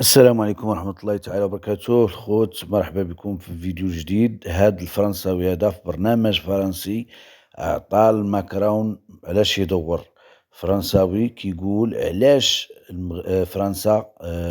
السلام عليكم ورحمة الله تعالى وبركاته الخوت، مرحبا بكم في فيديو جديد. هاد الفرنساوي هذا في برنامج فرنسي عطى الماكرون علاش يدور. فرنساوي كيقول علاش فرنسا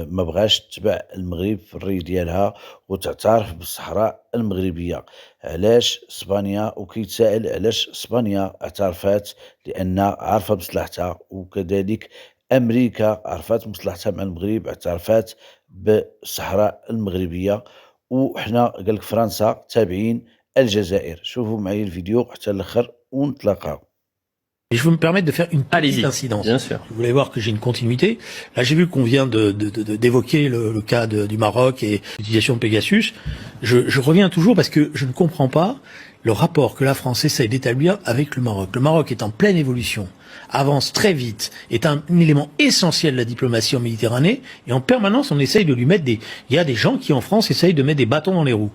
ما بغاش تتبع المغرب في الري ديالها وتعترف بالصحراء المغربية. علاش اسبانيا، وكيتسائل علاش اسبانيا اعترفت، لان عارفة مصلحتها، وكذلك أمريكا عرفات مصلحتها مع المغرب، اعترفات بالصحراء المغربية. وحنا قال لك فرنسا تابعين الجزائر. شوفوا معايا الفيديو حتى الآخر ونتلاقاو. Et je veux me permettre de faire une petite Allez-y, incidence. bien sûr. Vous voulez voir que j'ai une continuité. Là, j'ai vu qu'on vient d'évoquer le cas du Maroc et l'utilisation de Pegasus. Je reviens toujours parce que je ne comprends pas le rapport que la France essaye d'établir avec le Maroc. Le Maroc est en pleine évolution, avance très vite, est un élément essentiel de la diplomatie en Méditerranée, et en permanence on essaye de lui mettre des... Il y a des gens qui en France essayent de mettre des bâtons dans les roues.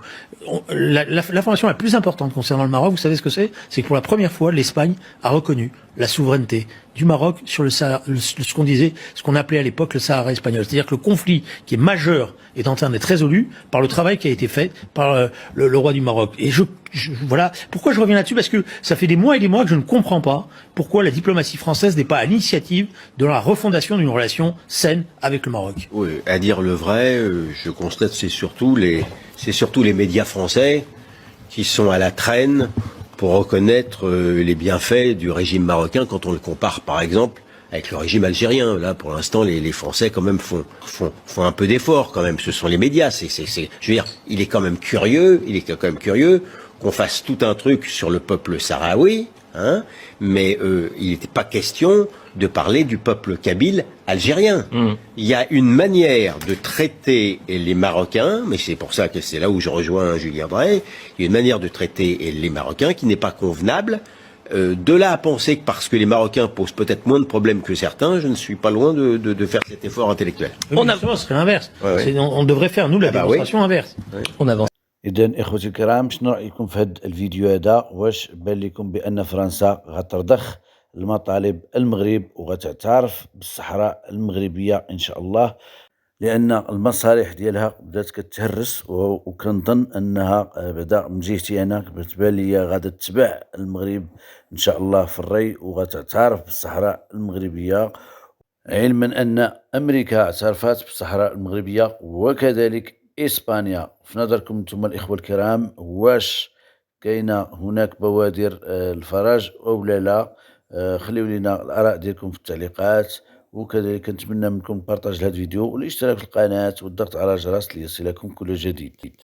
L'information la plus importante concernant le Maroc, vous savez ce que c'est? C'est que pour la première fois, l'Espagne a reconnu la souveraineté du Maroc sur le Sahara, ce qu'on disait, ce qu'on appelait à l'époque le Sahara espagnol. C'est-à-dire que le conflit qui est majeur est en train d'être résolu par le travail qui a été fait par le roi du Maroc. Et voilà. Pourquoi je reviens là-dessus? Parce que ça fait des mois et des mois que je ne comprends pas pourquoi la diplomatie française n'est pas à l'initiative de la refondation d'une relation saine avec le Maroc. Oui, à dire le vrai, je constate que c'est surtout les médias français qui sont à la traîne pour reconnaître les bienfaits du régime marocain quand on le compare, par exemple, avec le régime algérien. Là, pour l'instant, les Français quand même font un peu d'efforts quand même. Ce sont les médias. Je veux dire, il est quand même curieux qu'on fasse tout un truc sur le peuple sahraoui, hein, mais il n'était pas question de parler du peuple kabyle algérien. Il y a une manière de traiter les Marocains, mais c'est pour ça que c'est là où je rejoins Julien Drey, il y a une manière de traiter les Marocains qui n'est pas convenable. De là à penser que parce que les Marocains posent peut-être moins de problèmes que certains, je ne suis pas loin de faire cet effort intellectuel. Justement, ce serait l'inverse. Ouais. On devrait faire, nous, la démonstration inverse. On avance. إذا إخوتي الكرام، شنو رأيكم في هذا الفيديو هذا؟ واش بان لكم بأن فرنسا غترضخ المطالب المغرب وغتعترف بالصحراء المغربية إن شاء الله؟ لأن المصالح ديالها بدات كتهرس، وكنظن أنها بعدا من جهتي أنا كتبان ليا غادا تتبع المغرب إن شاء الله في الري وغتعترف بالصحراء المغربية، علما أن أمريكا اعترفت بالصحراء المغربية وكذلك إسبانيا. في نظركم انتم الإخوة الكرام، واش كاينة هناك بوادر الفرج أو لا؟ خليو لنا الآراء ديالكم في التعليقات، وكذلك نتمنى منكم بارطاج هذا الفيديو والاشتراك في القناة والضغط على الجرس ليصلكم كل جديد.